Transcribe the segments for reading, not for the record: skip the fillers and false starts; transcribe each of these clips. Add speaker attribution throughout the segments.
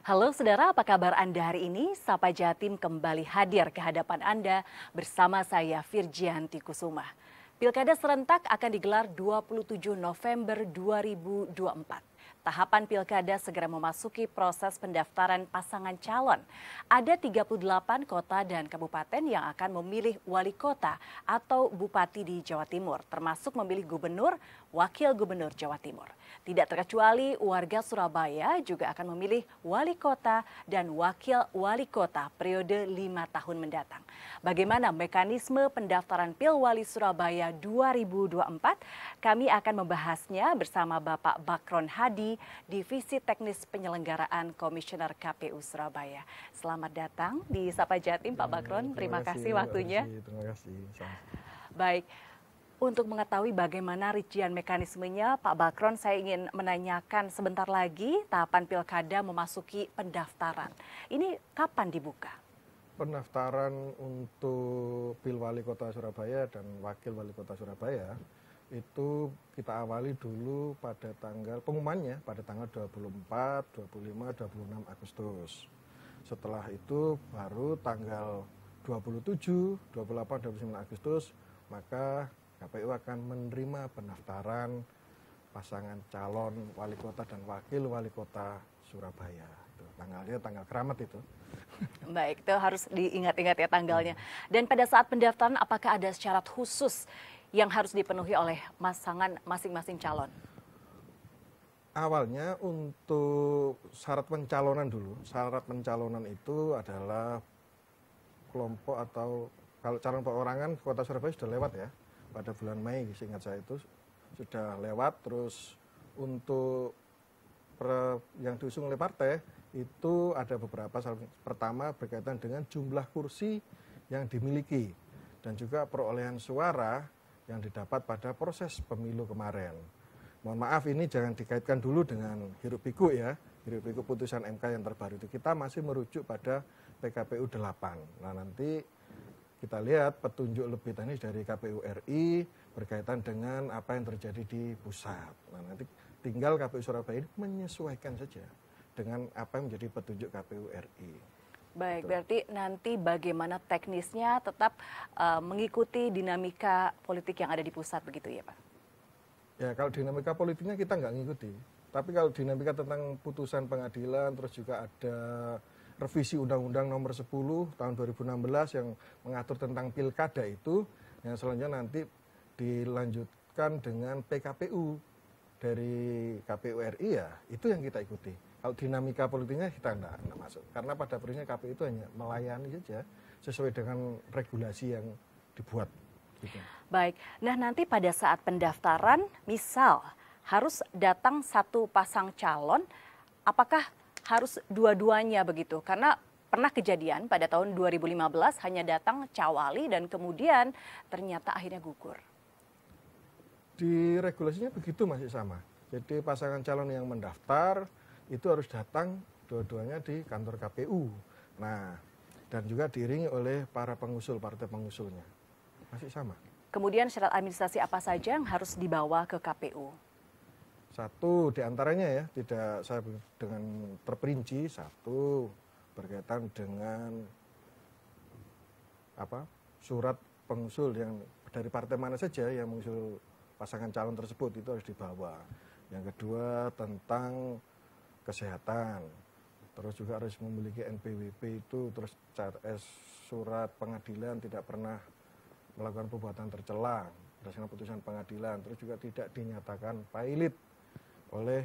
Speaker 1: Halo saudara, apa kabar Anda hari ini? Sapa Jatim kembali hadir ke hadapan Anda bersama saya Virgianti Kusuma. Pilkada serentak akan digelar 27 November 2024. Tahapan pilkada segera memasuki proses pendaftaran pasangan calon. Ada 38 kota dan kabupaten yang akan memilih wali kota atau bupati di Jawa Timur, termasuk memilih gubernur, wakil gubernur Jawa Timur. Tidak terkecuali warga Surabaya juga akan memilih wali kota dan wakil wali kota periode 5 tahun mendatang. Bagaimana mekanisme pendaftaran Pilwali Surabaya 2024? Kami akan membahasnya bersama Bapak Bakron Hadi, Divisi Teknis Penyelenggaraan Komisioner KPU Surabaya. Selamat datang di Sapa Jatim, Pak Bakron. Terima kasih waktunya.
Speaker 2: Terima kasih.
Speaker 1: Baik. Untuk mengetahui bagaimana rincian mekanismenya, Pak Bakron, saya ingin menanyakan sebentar lagi tahapan pilkada memasuki pendaftaran. Ini kapan dibuka?
Speaker 2: Pendaftaran untuk Pilwali Kota Surabaya dan Wakil Wali Kota Surabaya itu kita awali dulu pada pengumumannya pada tanggal 24, 25, 26 Agustus. Setelah itu baru tanggal 27, 28, 29 Agustus maka KPU akan menerima pendaftaran pasangan calon wali kota dan wakil wali kota Surabaya. Tanggalnya tanggal keramat itu.
Speaker 1: Baik, itu harus diingat-ingat ya tanggalnya. Dan pada saat pendaftaran apakah ada syarat khusus yang harus dipenuhi oleh pasangan masing-masing calon?
Speaker 2: Awalnya untuk syarat pencalonan dulu. Syarat pencalonan itu adalah kelompok atau kalau calon perorangan kota Surabaya sudah lewat ya. Pada bulan Mei, seingat saya itu sudah lewat. Terus untuk yang diusung oleh partai itu ada beberapa. Pertama berkaitan dengan jumlah kursi yang dimiliki dan juga perolehan suara yang didapat pada proses pemilu kemarin. Mohon maaf ini jangan dikaitkan dulu dengan hiruk pikuk ya. Hiruk pikuk putusan MK yang terbaru itu. Kita masih merujuk pada PKPU 8. Nah nanti kita lihat petunjuk lebih teknis dari KPU RI berkaitan dengan apa yang terjadi di pusat. Nah, nanti tinggal KPU Surabaya ini menyesuaikan saja dengan apa yang menjadi petunjuk KPU RI.
Speaker 1: Baik, berarti nanti bagaimana teknisnya tetap mengikuti dinamika politik yang ada di pusat begitu ya Pak?
Speaker 2: Ya kalau dinamika politiknya kita nggak ngikuti. Tapi kalau dinamika tentang putusan pengadilan terus juga ada revisi Undang-Undang Nomor 10 tahun 2016 yang mengatur tentang pilkada itu, yang selanjutnya nanti dilanjutkan dengan PKPU dari KPU RI ya, itu yang kita ikuti. Kalau dinamika politiknya kita enggak masuk, karena pada prinsipnya KPU itu hanya melayani saja sesuai dengan regulasi yang dibuat. Gitu.
Speaker 1: Baik, nah nanti pada saat pendaftaran, misal harus datang satu pasang calon, apakah harus dua-duanya begitu? Karena pernah kejadian pada tahun 2015 hanya datang cawali dan kemudian ternyata akhirnya gugur.
Speaker 2: Di regulasinya begitu masih sama. Jadi pasangan calon yang mendaftar itu harus datang dua-duanya di kantor KPU. Nah, dan juga diiringi oleh para pengusul, partai pengusulnya. Masih sama.
Speaker 1: Kemudian syarat administrasi apa saja yang harus dibawa ke KPU?
Speaker 2: Satu diantaranya ya, tidak saya dengan terperinci. Satu berkaitan dengan surat pengusul yang dari partai mana saja yang mengusul pasangan calon tersebut itu harus dibawa. Yang kedua tentang kesehatan, terus juga harus memiliki NPWP itu, terus surat pengadilan tidak pernah melakukan perbuatan tercela berdasarkan putusan pengadilan, terus juga tidak dinyatakan pailit oleh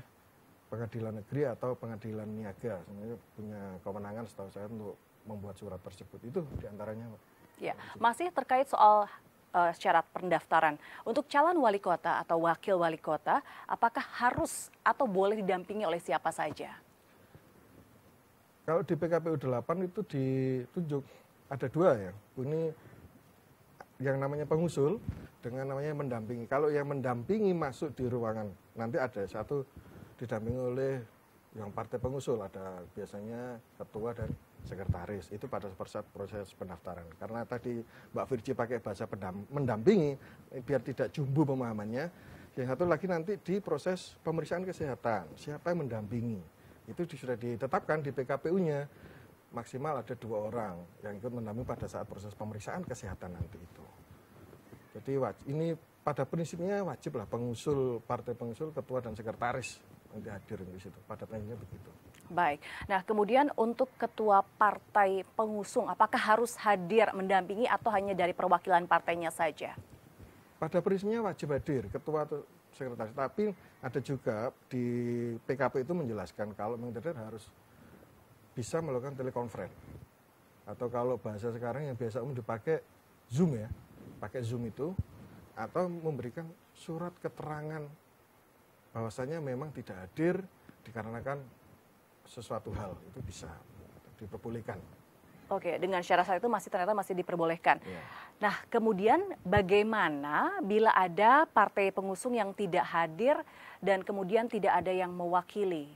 Speaker 2: pengadilan negeri atau pengadilan niaga. Sebenarnya punya kewenangan setahu saya untuk membuat surat tersebut. Itu diantaranya Pak.
Speaker 1: Ya, masih terkait soal syarat pendaftaran. Untuk calon wali kota atau wakil wali kota, apakah harus atau boleh didampingi oleh siapa saja?
Speaker 2: Kalau di PKPU 8 itu ditunjuk ada dua ya. Ini yang namanya pengusul dengan namanya mendampingi. Kalau yang mendampingi masuk di ruangan, nanti ada satu didampingi oleh yang partai pengusul, ada biasanya ketua dan sekretaris. Itu pada proses pendaftaran. Karena tadi Mbak Virgi pakai bahasa mendampingi, biar tidak jumbo pemahamannya. Yang satu lagi nanti di proses pemeriksaan kesehatan, siapa yang mendampingi. itu sudah ditetapkan di PKPU-nya maksimal ada 2 orang yang ikut mendampingi pada saat proses pemeriksaan kesehatan nanti itu. Jadi ini pada prinsipnya wajib lah pengusul, partai pengusul, ketua dan sekretaris nanti hadir di situ. Pada prinsipnya begitu.
Speaker 1: Baik. Nah, kemudian untuk ketua partai pengusung, apakah harus hadir mendampingi atau hanya dari perwakilan partainya saja?
Speaker 2: Pada prinsipnya wajib hadir ketua atau sekretaris. Tapi ada juga di PKP itu menjelaskan kalau memang tidak harus bisa melakukan telekonferensi. Atau kalau bahasa sekarang yang biasa umum dipakai Zoom ya. Pakai Zoom itu atau memberikan surat keterangan bahwasanya memang tidak hadir dikarenakan sesuatu hal, itu bisa diperbolehkan.
Speaker 1: Oke, dengan syarat itu ternyata masih diperbolehkan.
Speaker 2: Ya.
Speaker 1: Nah, kemudian bagaimana bila ada partai pengusung yang tidak hadir dan kemudian tidak ada yang mewakili?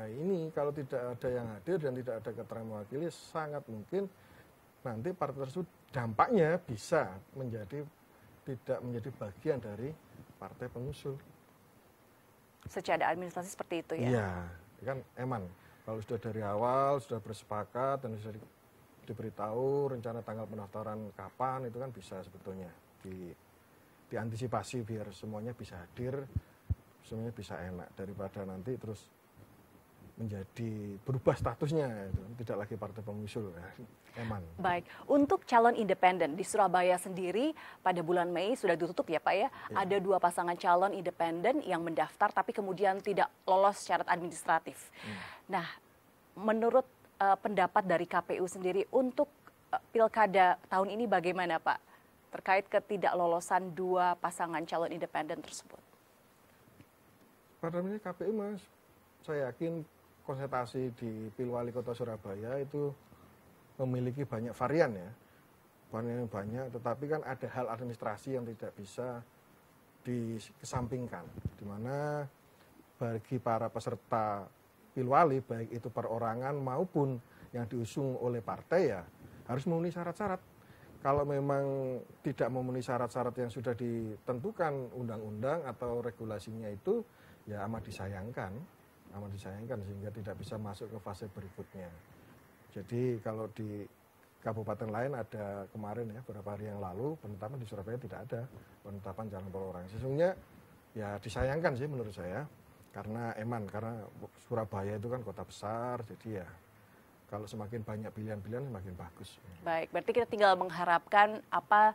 Speaker 2: Ini kalau tidak ada yang hadir dan tidak ada keterangan mewakili, sangat mungkin nanti partai tersebut dampaknya bisa tidak menjadi bagian dari partai pengusul.
Speaker 1: Secara administrasi seperti itu ya?
Speaker 2: Iya, kan eman. Kalau sudah dari awal, sudah bersepakat dan sudah diberitahu rencana tanggal pendaftaran kapan, itu kan bisa sebetulnya diantisipasi biar semuanya bisa hadir, semuanya bisa enak. Daripada nanti terus menjadi berubah statusnya, itu tidak lagi partai pengusul, eman.
Speaker 1: Baik, untuk calon independen di Surabaya sendiri pada bulan Mei sudah ditutup ya Pak ya. Ada 2 pasangan calon independen yang mendaftar tapi kemudian tidak lolos syarat administratif. Nah, menurut pendapat dari KPU sendiri untuk pilkada tahun ini bagaimana Pak terkait ketidaklolosan 2 pasangan calon independen tersebut?
Speaker 2: Pada ini KPU Mas, saya yakin konsultasi di Pilwali Kota Surabaya itu memiliki banyak varian ya, banyak, tetapi kan ada hal administrasi yang tidak bisa dikesampingkan, di mana bagi para peserta Pilwali, baik itu perorangan maupun yang diusung oleh partai ya, harus memenuhi syarat-syarat. Kalau memang tidak memenuhi syarat-syarat yang sudah ditentukan undang-undang atau regulasinya itu, ya amat disayangkan sehingga tidak bisa masuk ke fase berikutnya. Jadi kalau di kabupaten lain ada kemarin ya, beberapa hari yang lalu penetapan, di Surabaya tidak ada penetapan calon perorangan. Sesungguhnya ya disayangkan sih menurut saya, karena Surabaya itu kan kota besar, jadi ya kalau semakin banyak pilihan-pilihan semakin bagus.
Speaker 1: Baik, berarti kita tinggal mengharapkan apa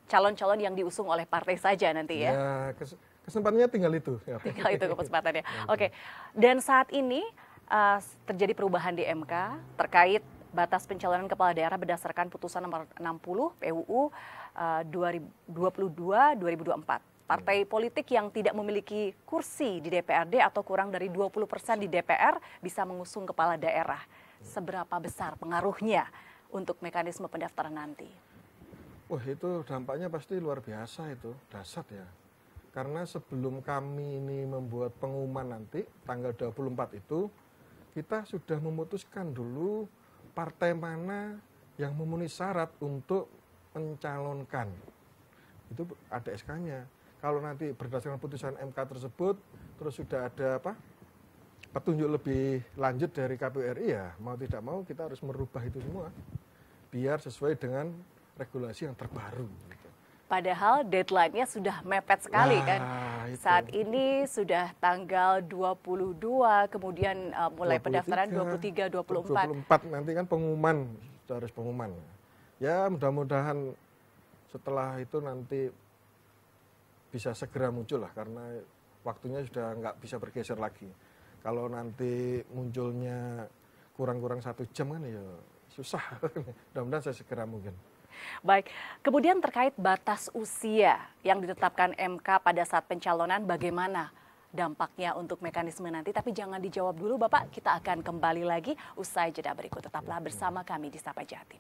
Speaker 1: calon-calon yang diusung oleh partai saja nanti ya?
Speaker 2: Ya, kesempatannya tinggal itu. Ya.
Speaker 1: Tinggal itu kesempatannya. Oke, dan saat ini terjadi perubahan di MK terkait batas pencalonan kepala daerah berdasarkan putusan nomor 60 PUU 2022-2024. Partai politik yang tidak memiliki kursi di DPRD atau kurang dari 20% di DPR bisa mengusung kepala daerah. Seberapa besar pengaruhnya untuk mekanisme pendaftaran nanti?
Speaker 2: Wah, itu dampaknya pasti luar biasa, itu dahsyat ya. Karena sebelum kami ini membuat pengumuman nanti tanggal 24 itu, kita sudah memutuskan dulu partai mana yang memenuhi syarat untuk mencalonkan. Itu ada SK-nya. Kalau nanti berdasarkan putusan MK tersebut, terus sudah ada petunjuk lebih lanjut dari KPU RI, ya mau tidak mau kita harus merubah itu semua biar sesuai dengan regulasi yang terbaru.
Speaker 1: Padahal deadline-nya sudah mepet sekali kan.
Speaker 2: Itu.
Speaker 1: Saat ini sudah tanggal 22, kemudian mulai
Speaker 2: 23,
Speaker 1: pendaftaran 23, 24.
Speaker 2: 24 nanti kan pengumuman, sudah harus pengumuman. Ya mudah-mudahan setelah itu nanti bisa segera muncul lah, karena waktunya sudah nggak bisa bergeser lagi. Kalau nanti munculnya kurang-kurang 1 jam kan ya susah. Mudah-mudahan saya segera mungkin.
Speaker 1: Baik, kemudian terkait batas usia yang ditetapkan MK pada saat pencalonan, bagaimana dampaknya untuk mekanisme nanti? Tapi jangan dijawab dulu Bapak, kita akan kembali lagi usai jeda berikut. Tetaplah bersama kami di Sapa Jatim.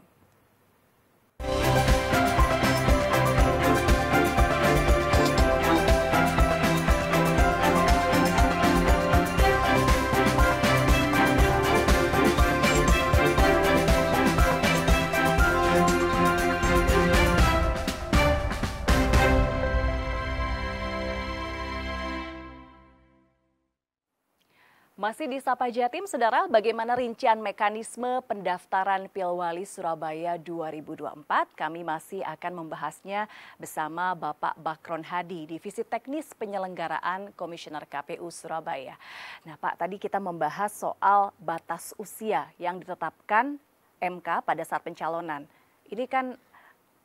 Speaker 1: Masih di Sapa Jatim, Saudara, bagaimana rincian mekanisme pendaftaran Pilwali Surabaya 2024? Kami masih akan membahasnya bersama Bapak Bakron Hadi, Divisi Teknis Penyelenggaraan Komisioner KPU Surabaya. Nah Pak, tadi kita membahas soal batas usia yang ditetapkan MK pada saat pencalonan. Ini kan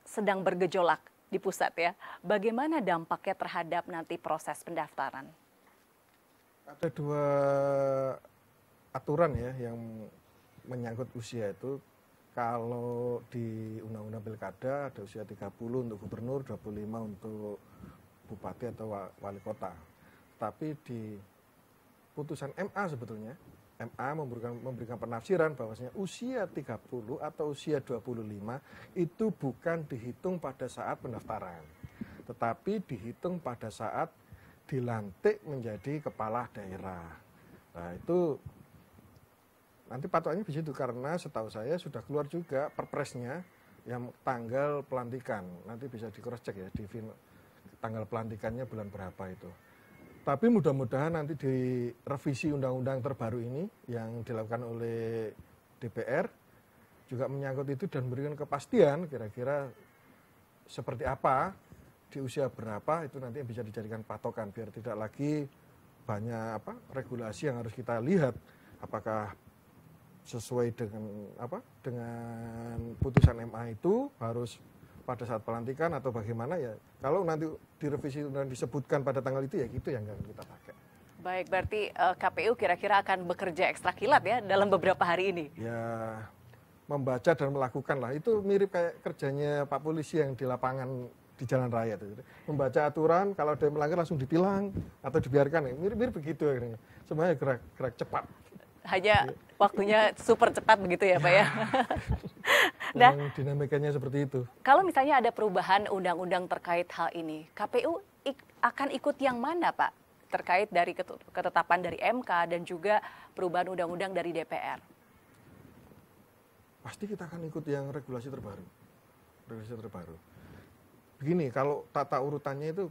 Speaker 1: sedang bergejolak di pusat ya. Bagaimana dampaknya terhadap nanti proses pendaftaran?
Speaker 2: Ada dua aturan ya yang menyangkut usia itu. Kalau di Undang-Undang Pilkada ada usia 30 untuk gubernur, 25 untuk bupati atau wali kota. Tapi di putusan MA sebetulnya, MA memberikan penafsiran bahwasanya usia 30 atau usia 25 itu bukan dihitung pada saat pendaftaran, tetapi dihitung pada saat dilantik menjadi kepala daerah. Nah itu nanti patokannya di situ, karena setahu saya sudah keluar juga perpresnya yang tanggal pelantikan. Nanti bisa di cross check ya, di tanggal pelantikannya bulan berapa itu. Tapi mudah-mudahan nanti di revisi undang-undang terbaru ini yang dilakukan oleh DPR juga menyangkut itu dan memberikan kepastian kira-kira seperti apa di usia berapa itu nanti yang bisa dijadikan patokan, biar tidak lagi banyak regulasi yang harus kita lihat apakah sesuai dengan putusan MA itu harus pada saat pelantikan atau bagaimana ya. Kalau nanti direvisi dan disebutkan pada tanggal itu ya gitu yang akan kita pakai.
Speaker 1: Baik, berarti KPU kira-kira akan bekerja ekstra kilat ya dalam beberapa hari ini.
Speaker 2: Ya, membaca dan melakukan lah. Itu mirip kayak kerjanya Pak Polisi yang di lapangan di jalan raya. Membaca aturan, kalau ada yang melanggar langsung ditilang atau dibiarkan. Mirip-mirip begitu. Semuanya gerak cepat.
Speaker 1: Hanya waktunya super cepat begitu ya Pak ya?
Speaker 2: Nah, dinamikanya seperti itu.
Speaker 1: Kalau misalnya ada perubahan undang-undang terkait hal ini, KPU akan ikut yang mana Pak? Terkait dari ketetapan dari MK dan juga perubahan undang-undang dari DPR.
Speaker 2: Pasti kita akan ikut yang regulasi terbaru. Begini, kalau tata urutannya itu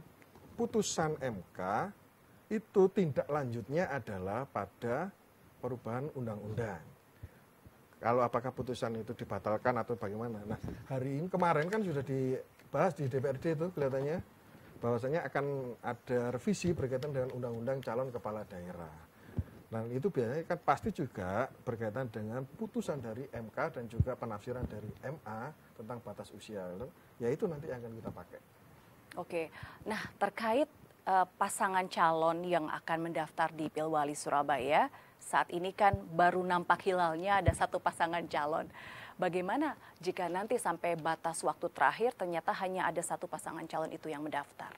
Speaker 2: putusan MK itu tindak lanjutnya adalah pada perubahan undang-undang. Kalau apakah putusan itu dibatalkan atau bagaimana. Nah, hari ini kemarin kan sudah dibahas di DPRD itu kelihatannya bahwasanya akan ada revisi berkaitan dengan undang-undang calon kepala daerah. Nah, itu biasanya kan pasti juga berkaitan dengan putusan dari MK dan juga penafsiran dari MA tentang batas usia. Ya itu nanti yang akan kita pakai.
Speaker 1: Oke, nah terkait pasangan calon yang akan mendaftar di Pilwali Surabaya, saat ini kan baru nampak hilalnya ada satu pasangan calon. Bagaimana jika nanti sampai batas waktu terakhir ternyata hanya ada satu pasangan calon itu yang mendaftar?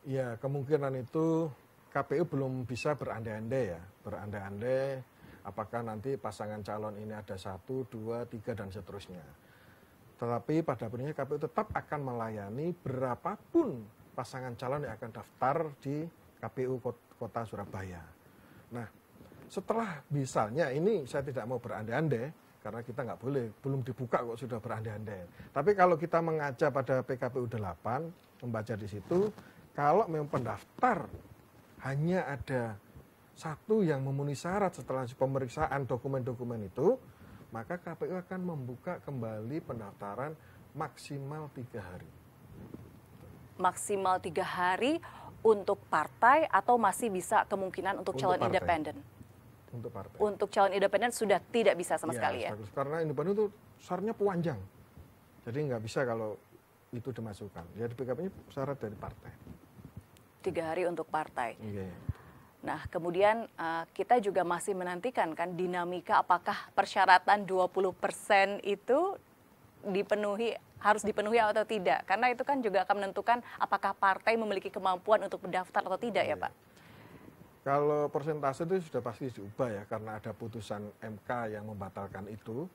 Speaker 2: Ya, kemungkinan itu KPU belum bisa berandai-andai ya. Berandai-andai apakah nanti pasangan calon ini ada 1, 2, 3 dan seterusnya. Tetapi pada prinsipnya KPU tetap akan melayani berapapun pasangan calon yang akan daftar di KPU Kota Surabaya. Nah, setelah misalnya ini saya tidak mau berandai-andai karena kita nggak boleh, belum dibuka kok sudah berandai-andai. Tapi kalau kita mengaca pada PKPU 8, membaca di situ, kalau memang pendaftar hanya ada satu yang memenuhi syarat setelah pemeriksaan dokumen-dokumen itu, maka KPU akan membuka kembali pendaftaran maksimal 3 hari.
Speaker 1: Maksimal 3 hari untuk partai atau masih bisa kemungkinan untuk calon independen?
Speaker 2: Untuk partai.
Speaker 1: Untuk calon independen sudah tidak bisa sama sekali ya?
Speaker 2: Karena independen itu syaratnya panjang. Jadi nggak bisa kalau itu dimasukkan. Ya di PKP-nya syarat dari partai.
Speaker 1: 3 hari untuk partai.
Speaker 2: Iya.
Speaker 1: Nah, kemudian kita juga masih menantikan kan dinamika apakah persyaratan 20% itu harus dipenuhi atau tidak. Karena itu kan juga akan menentukan apakah partai memiliki kemampuan untuk mendaftar atau tidak ya Pak.
Speaker 2: Kalau persentase itu sudah pasti diubah ya, karena ada putusan MK yang membatalkan itu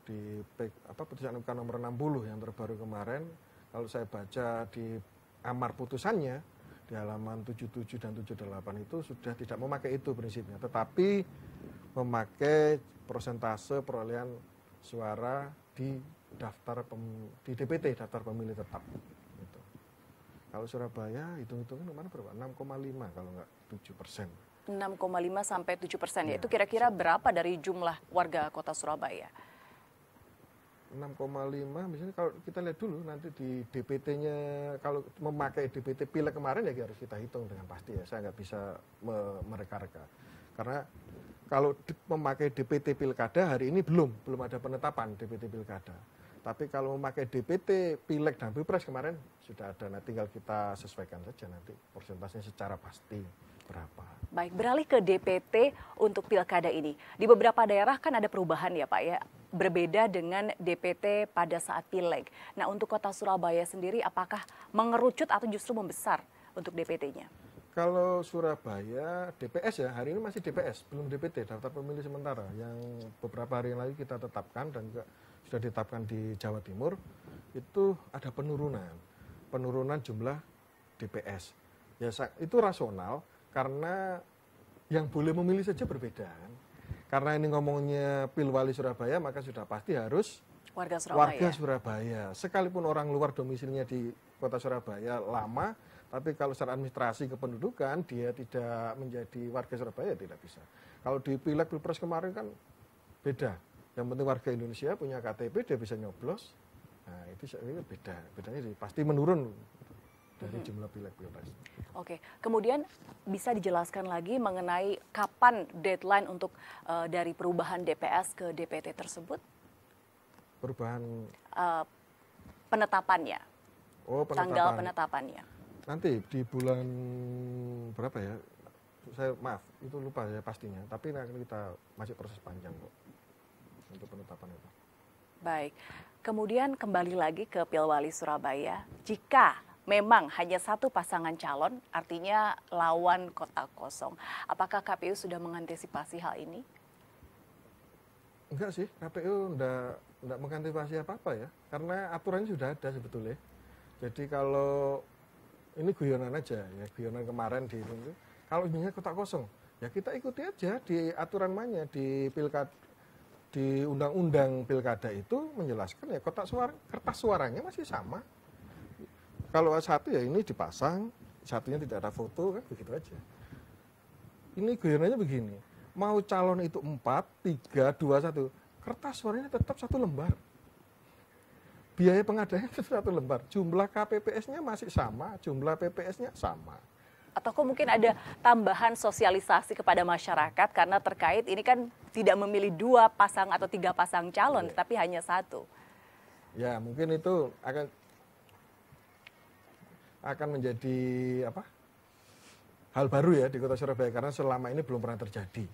Speaker 2: di putusan MK nomor 60 yang terbaru kemarin. Kalau saya baca di amar putusannya di halaman 77 dan 78 itu sudah tidak memakai itu prinsipnya, tetapi memakai persentase perolehan suara di DPT, daftar pemilih tetap. Gitu. Kalau Surabaya hitung-hitungan kemana berapa? 6,5 kalau nggak 7%.
Speaker 1: 6,5 sampai 7%,
Speaker 2: Ya,
Speaker 1: itu kira-kira berapa dari jumlah warga kota Surabaya?
Speaker 2: 6,5 misalnya kalau kita lihat dulu nanti di DPT-nya, kalau memakai DPT pileg kemarin ya harus kita hitung dengan pasti ya, saya nggak bisa mereka-reka. Karena kalau memakai DPT pilkada hari ini belum ada penetapan DPT pilkada. Tapi kalau memakai DPT pileg dan pilpres kemarin sudah ada, nah tinggal kita sesuaikan saja nanti persentasenya secara pasti berapa.
Speaker 1: Baik, beralih ke DPT untuk pilkada ini. Di beberapa daerah kan ada perubahan ya Pak ya, berbeda dengan DPT pada saat pileg. Nah untuk kota Surabaya sendiri apakah mengerucut atau justru membesar untuk DPT-nya?
Speaker 2: Kalau Surabaya, DPS ya, hari ini masih DPS, belum DPT, daftar pemilih sementara, yang beberapa hari yang lalu kita tetapkan dan juga sudah ditetapkan di Jawa Timur, itu ada penurunan jumlah DPS. Ya, itu rasional, karena yang boleh memilih saja berbeda. Karena ini ngomongnya Pilwali Surabaya, maka sudah pasti harus warga Surabaya. Sekalipun orang luar domisilinya di kota Surabaya lama, tapi kalau secara administrasi kependudukan dia tidak menjadi warga Surabaya, tidak bisa. Kalau di Pileg Pilpres kemarin kan beda. Yang penting warga Indonesia punya KTP, dia bisa nyoblos. Nah itu beda. Bedanya pasti menurun dari jumlah Pileg Pilpres.
Speaker 1: Oke, kemudian bisa dijelaskan lagi mengenai kapan deadline untuk dari perubahan DPS ke DPT tersebut?
Speaker 2: Perubahan
Speaker 1: penetapannya.
Speaker 2: Oh,
Speaker 1: tanggal penetapannya.
Speaker 2: Nanti di bulan berapa ya? Saya maaf, itu lupa ya pastinya. Tapi nanti kita masih proses panjang kok untuk penetapan itu.
Speaker 1: Baik, kemudian kembali lagi ke Pilwali Surabaya. Jika memang hanya satu pasangan calon, artinya lawan kota kosong. Apakah KPU sudah mengantisipasi hal ini?
Speaker 2: Enggak sih, KPU enggak mengantisipasi apa-apa ya. Karena aturannya sudah ada sebetulnya. Jadi kalau ini guyonan aja ya, guyonan kemarin di itu. Kalau ininya kota kosong, ya kita ikuti aja di aturan mainnya di pilkada, di undang-undang pilkada itu menjelaskan ya kertas suaranya masih sama. Kalau satu ya ini dipasang, satunya tidak ada foto kan begitu aja. Ini guyonannya begini, mau calon itu 4, 3, 2, 1, kertas suaranya tetap satu lembar. Biaya pengadaannya tetap satu lembar, jumlah KPPS-nya masih sama, jumlah PPS-nya sama.
Speaker 1: Atau kok mungkin ada tambahan sosialisasi kepada masyarakat karena terkait ini kan tidak memilih 2 pasang atau 3 pasang calon, tapi hanya 1.
Speaker 2: Ya mungkin itu akan menjadi hal baru ya di kota Surabaya karena selama ini belum pernah terjadi.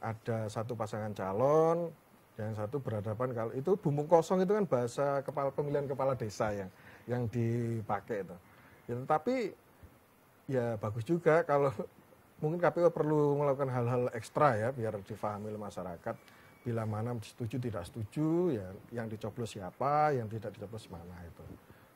Speaker 2: Ada satu pasangan calon, yang satu berhadapan, kalau itu bumbung kosong itu kan bahasa pemilihan kepala desa yang dipakai itu. Ya, tetapi ya bagus juga kalau mungkin KPU perlu melakukan hal-hal ekstra ya biar difahami oleh masyarakat. Bila mana setuju tidak setuju, ya yang dicoblos siapa, yang tidak dicoblos mana itu.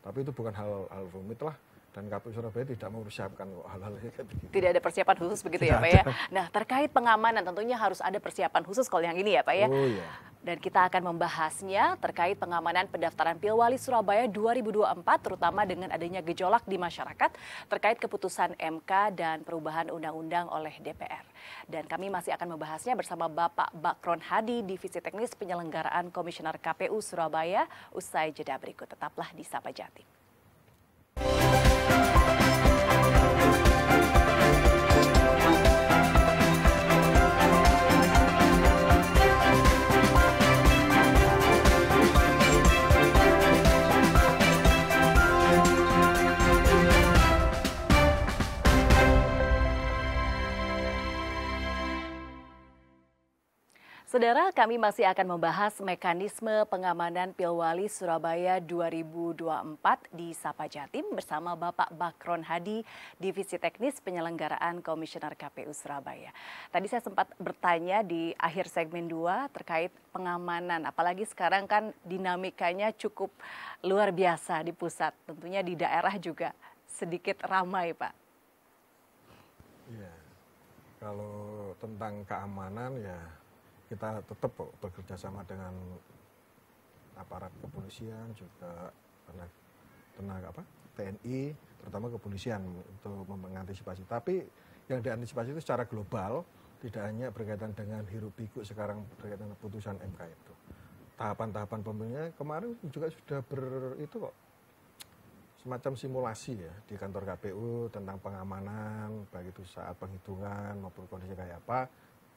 Speaker 2: Tapi itu bukan hal rumit lah. Dan KPU Surabaya tidak mempersiapkan hal-hal kayak begitu.
Speaker 1: Tidak ada persiapan khusus begitu ya Pak ya. Nah terkait pengamanan tentunya harus ada persiapan khusus kalau yang ini ya Pak ya.
Speaker 2: Oh iya.
Speaker 1: Dan kita akan membahasnya terkait pengamanan pendaftaran Pilwali Surabaya 2024 terutama dengan adanya gejolak di masyarakat terkait keputusan MK dan perubahan undang-undang oleh DPR. Dan kami masih akan membahasnya bersama Bapak Bakron Hadi, Divisi Teknis Penyelenggaraan Komisioner KPU Surabaya usai jeda berikut. Tetaplah di Sapa Jatim. Saudara, kami masih akan membahas mekanisme pengamanan Pilwali Surabaya 2024 di Sapa Jatim bersama Bapak Bakron Hadi, Divisi Teknis Penyelenggaraan Komisioner KPU Surabaya. Tadi saya sempat bertanya di akhir segmen 2 terkait pengamanan, apalagi sekarang kan dinamikanya cukup luar biasa di pusat, tentunya di daerah juga sedikit ramai, Pak.
Speaker 2: Iya, kalau tentang keamanan ya kita tetap bekerja sama dengan aparat kepolisian juga tenaga TNI terutama kepolisian untuk mengantisipasi. Tapi yang diantisipasi itu secara global, tidak hanya berkaitan dengan hiruk pikuk sekarang berkaitan dengan putusan MK itu. Tahapan-tahapan pemilunya kemarin juga sudah itu kok semacam simulasi ya di kantor KPU tentang pengamanan, baik itu saat penghitungan maupun kondisi kayak apa,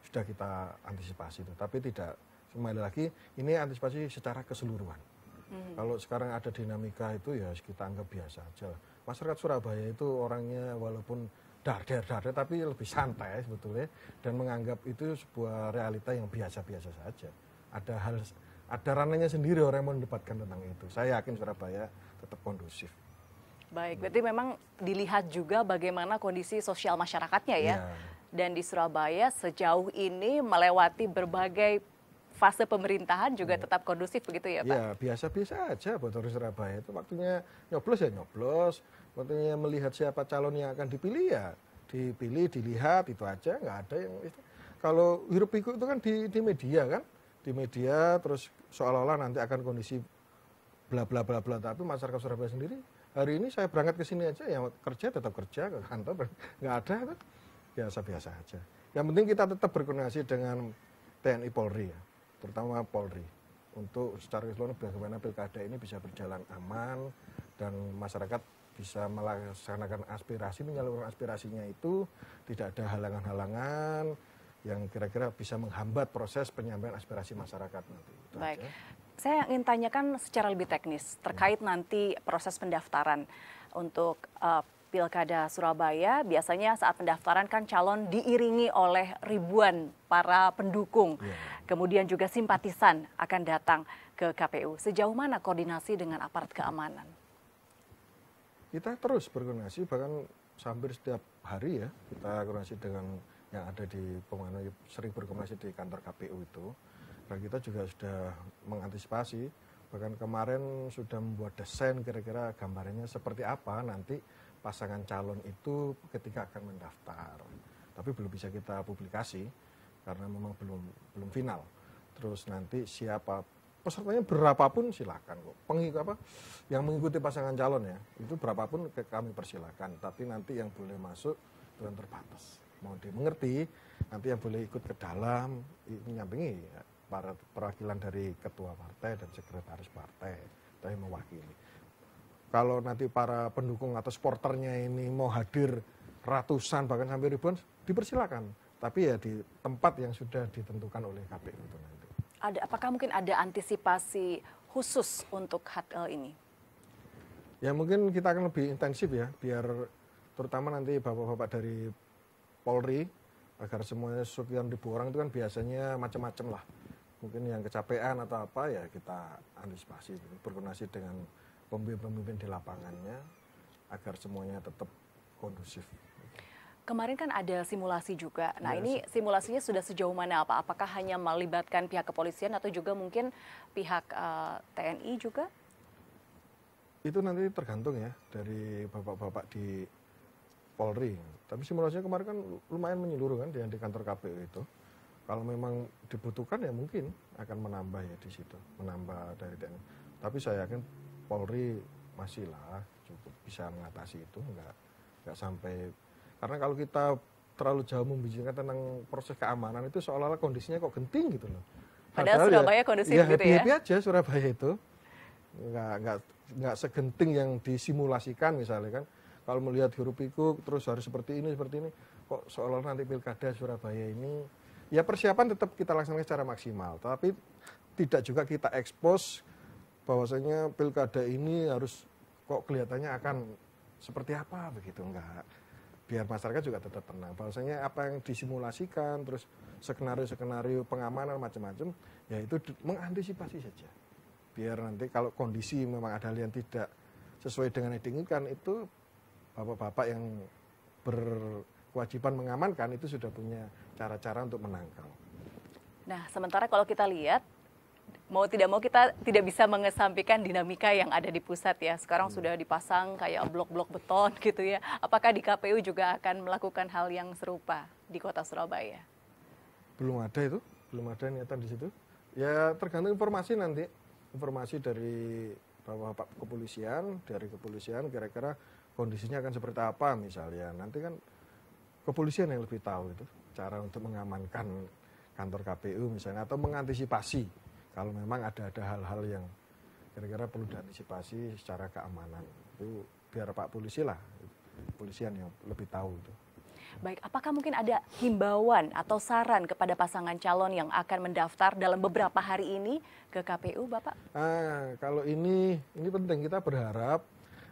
Speaker 2: sudah kita antisipasi itu. Tapi tidak, kembali lagi, ini antisipasi secara keseluruhan. Kalau sekarang ada dinamika itu ya kita anggap biasa aja. Masyarakat Surabaya itu orangnya walaupun darder tapi lebih santai sebetulnya dan menganggap itu sebuah realita yang biasa-biasa saja. Ada ranahnya sendiri orang yang mendebatkan tentang itu. Saya yakin Surabaya tetap kondusif.
Speaker 1: Baik, berarti memang dilihat juga bagaimana kondisi sosial masyarakatnya ya. Dan di Surabaya sejauh ini melewati berbagai fase pemerintahan juga tetap kondusif begitu ya Pak?
Speaker 2: Ya biasa-biasa aja buat orang Surabaya itu waktunya nyoblos ya nyoblos, waktunya melihat siapa calon yang akan dipilih ya dipilih, dilihat itu aja, nggak ada yang itu. Kalau hiruk pikuk itu kan di media kan, di media terus seolah-olah nanti akan kondisi bla bla bla bla, tapi masyarakat Surabaya sendiri hari ini saya berangkat ke sini aja ya kerja tetap kerja ke kantor nggak ada itu biasa-biasa aja. Yang penting kita tetap berkoordinasi dengan TNI Polri ya, terutama Polri untuk secara keseluruhan bagaimana pilkada ini bisa berjalan aman dan masyarakat bisa melaksanakan aspirasi, menyalurkan aspirasinya itu tidak ada halangan-halangan yang kira-kira bisa menghambat proses penyampaian aspirasi masyarakat nanti.
Speaker 1: Baik, saya ingin tanyakan secara lebih teknis terkait nanti proses pendaftaran untuk Pilkada Surabaya. Biasanya saat pendaftaran kan calon diiringi oleh ribuan para pendukung, kemudian juga simpatisan akan datang ke KPU. Sejauh mana koordinasi dengan aparat keamanan?
Speaker 2: Kita terus berkoordinasi, bahkan hampir setiap hari ya kita koordinasi dengan yang ada di pengaman, sering berkoordinasi di kantor KPU itu. Dan kita juga sudah mengantisipasi, bahkan kemarin sudah membuat desain kira-kira gambarannya seperti apa nanti pasangan calon itu ketika akan mendaftar. Tapi belum bisa kita publikasi karena memang belum final. Terus nanti siapa pesertanya berapapun silakan kok. Yang mengikuti pasangan calon ya, itu berapapun kami persilakan. Tapi nanti yang boleh masuk itu yang terbatas. Mau dimengerti, nanti yang boleh ikut ke dalam menyampingi ya, para perwakilan dari ketua partai dan sekretaris partai, tapi mewakili. Kalau nanti para pendukung atau supporternya ini mau hadir ratusan bahkan sampai ribuan, dipersilakan. Tapi ya di tempat yang sudah ditentukan oleh KPU itu nanti.
Speaker 1: Apakah mungkin ada antisipasi khusus untuk hal ini?
Speaker 2: Ya mungkin kita akan lebih intensif ya, biar terutama nanti bapak-bapak dari Polri, agar semuanya sekian ribu orang itu kan biasanya macam-macam lah. Mungkin yang kecapean atau apa ya kita antisipasi, berkoordinasi dengan pemimpin-pemimpin di lapangannya agar semuanya tetap kondusif.
Speaker 1: Kemarin kan ada simulasi juga. Nah ini simulasinya sudah sejauh mana Pak? Apakah hanya melibatkan pihak kepolisian atau juga mungkin pihak TNI juga?
Speaker 2: Itu nanti tergantung ya dari bapak-bapak di Polri. Tapi simulasinya kemarin kan lumayan menyeluruh kan di kantor KPU itu. Kalau memang dibutuhkan ya mungkin akan menambah ya di situ, menambah dari TNI. Tapi saya yakin Polri masih lah cukup bisa mengatasi itu, nggak sampai, karena kalau kita terlalu jauh membicarakan tentang proses keamanan itu seolah-olah kondisinya kok genting gitu loh.
Speaker 1: Padahal Surabaya kondusif gitu ya?
Speaker 2: Happy aja Surabaya itu, nggak segenting yang disimulasikan misalnya kan. Kalau melihat hiruk pikuk terus harus seperti ini, kok seolah-olah nanti pilkada Surabaya ini, ya persiapan tetap kita laksanakan secara maksimal, tapi tidak juga kita ekspos bahwasanya pilkada ini harus kok kelihatannya akan seperti apa begitu, enggak. Biar masyarakat juga tetap tenang. Bahwasanya apa yang disimulasikan, terus skenario-skenario pengamanan macam-macam, ya itu mengantisipasi saja. Biar nanti kalau kondisi memang ada yang tidak sesuai dengan yang diinginkan, itu bapak-bapak yang berkewajiban mengamankan itu sudah punya cara-cara untuk menangkal.
Speaker 1: Nah, sementara kalau kita lihat, mau tidak mau kita tidak bisa mengesampingkan dinamika yang ada di pusat ya. Sekarang sudah dipasang kayak blok-blok beton gitu ya. Apakah di KPU juga akan melakukan hal yang serupa di kota Surabaya?
Speaker 2: Belum ada itu, belum ada niatan di situ. Ya tergantung informasi nanti. Informasi dari bapak kepolisian, dari kepolisian kira-kira kondisinya akan seperti apa misalnya. Nanti kan kepolisian yang lebih tahu itu cara untuk mengamankan kantor KPU misalnya, atau mengantisipasi kalau memang ada hal-hal yang kira-kira perlu diantisipasi secara keamanan. Itu biar Pak Polisi lah, kepolisian yang lebih tahu itu.
Speaker 1: Baik, apakah mungkin ada himbauan atau saran kepada pasangan calon yang akan mendaftar dalam beberapa hari ini ke KPU, Bapak?
Speaker 2: Kalau ini penting, kita berharap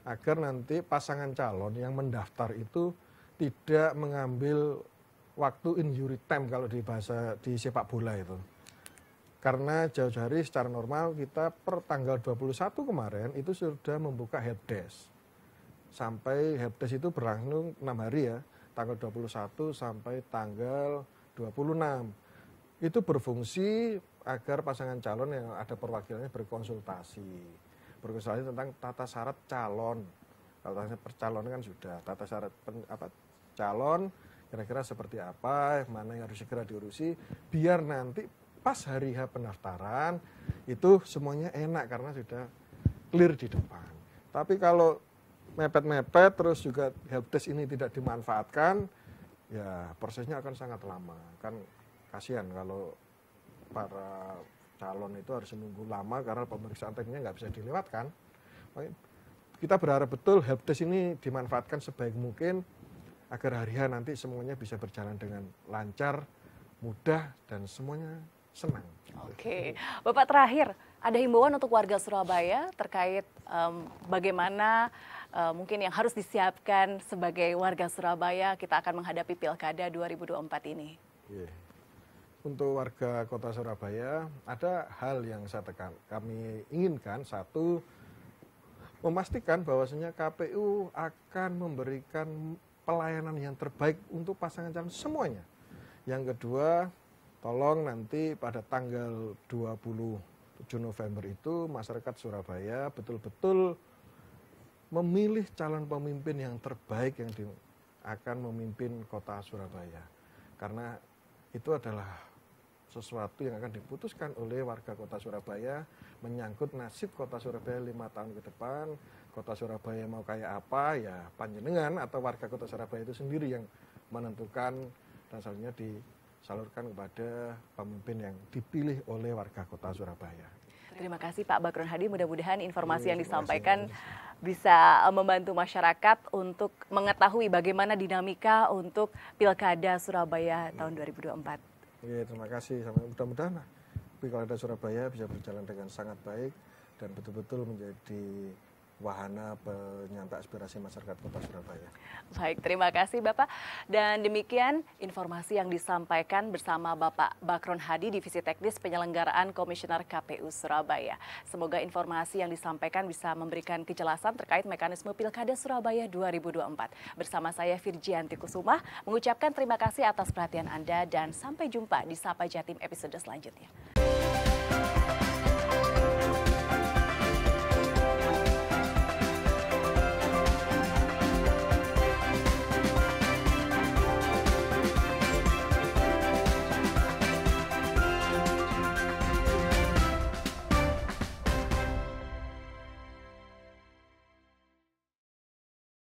Speaker 2: agar nanti pasangan calon yang mendaftar itu tidak mengambil waktu injury time kalau di bahasa di sepak bola itu. Karena jauh-jauh hari secara normal kita per tanggal 21 kemarin itu sudah membuka helpdesk. Sampai helpdesk itu berlangsung 6 hari ya, tanggal 21 sampai tanggal 26. Itu berfungsi agar pasangan calon yang ada perwakilannya berkonsultasi tentang tata syarat calon. Kalau tanya percalonan kan sudah, tata syarat calon kira-kira seperti apa, mana yang harus segera diurusi, biar nanti pas hari H pendaftaran itu semuanya enak karena sudah clear di depan. Tapi kalau mepet-mepet terus juga helpdesk ini tidak dimanfaatkan, ya prosesnya akan sangat lama. Kan kasihan kalau para calon itu harus menunggu lama karena pemeriksaan teknisnya nggak bisa dilewatkan. Kita berharap betul helpdesk ini dimanfaatkan sebaik mungkin agar hari H nanti semuanya bisa berjalan dengan lancar, mudah, dan semuanya senang.
Speaker 1: Oke, Bapak terakhir, ada himbauan untuk warga Surabaya terkait bagaimana mungkin yang harus disiapkan sebagai warga Surabaya kita akan menghadapi Pilkada 2024 ini.
Speaker 2: Untuk warga Kota Surabaya, ada hal yang kami inginkan. Satu, memastikan bahwasanya KPU akan memberikan pelayanan yang terbaik untuk pasangan calon semuanya. Yang kedua, tolong nanti pada tanggal 27 November itu masyarakat Surabaya betul-betul memilih calon pemimpin yang terbaik yang akan memimpin Kota Surabaya. Karena itu adalah sesuatu yang akan diputuskan oleh warga Kota Surabaya, menyangkut nasib Kota Surabaya 5 tahun ke depan. Kota Surabaya mau kayak apa, ya panjenengan atau warga Kota Surabaya itu sendiri yang menentukan, dan selanjutnya disalurkan kepada pemimpin yang dipilih oleh warga Kota Surabaya.
Speaker 1: Terima kasih Pak Bakron Hadi, mudah-mudahan informasi yang disampaikan bisa membantu masyarakat untuk mengetahui bagaimana dinamika untuk Pilkada Surabaya tahun 2024.
Speaker 2: Iya, terima kasih. Mudah-mudahan Pilkada Surabaya bisa berjalan dengan sangat baik dan betul-betul menjadi wahana penyampai aspirasi masyarakat Kota Surabaya.
Speaker 1: Baik, terima kasih Bapak. Dan demikian informasi yang disampaikan bersama Bapak Bakron Hadi, Divisi Teknis Penyelenggaraan Komisioner KPU Surabaya. Semoga informasi yang disampaikan bisa memberikan kejelasan terkait mekanisme Pilkada Surabaya 2024. Bersama saya Virgianti Kusuma, mengucapkan terima kasih atas perhatian Anda dan sampai jumpa di Sapa Jatim episode selanjutnya.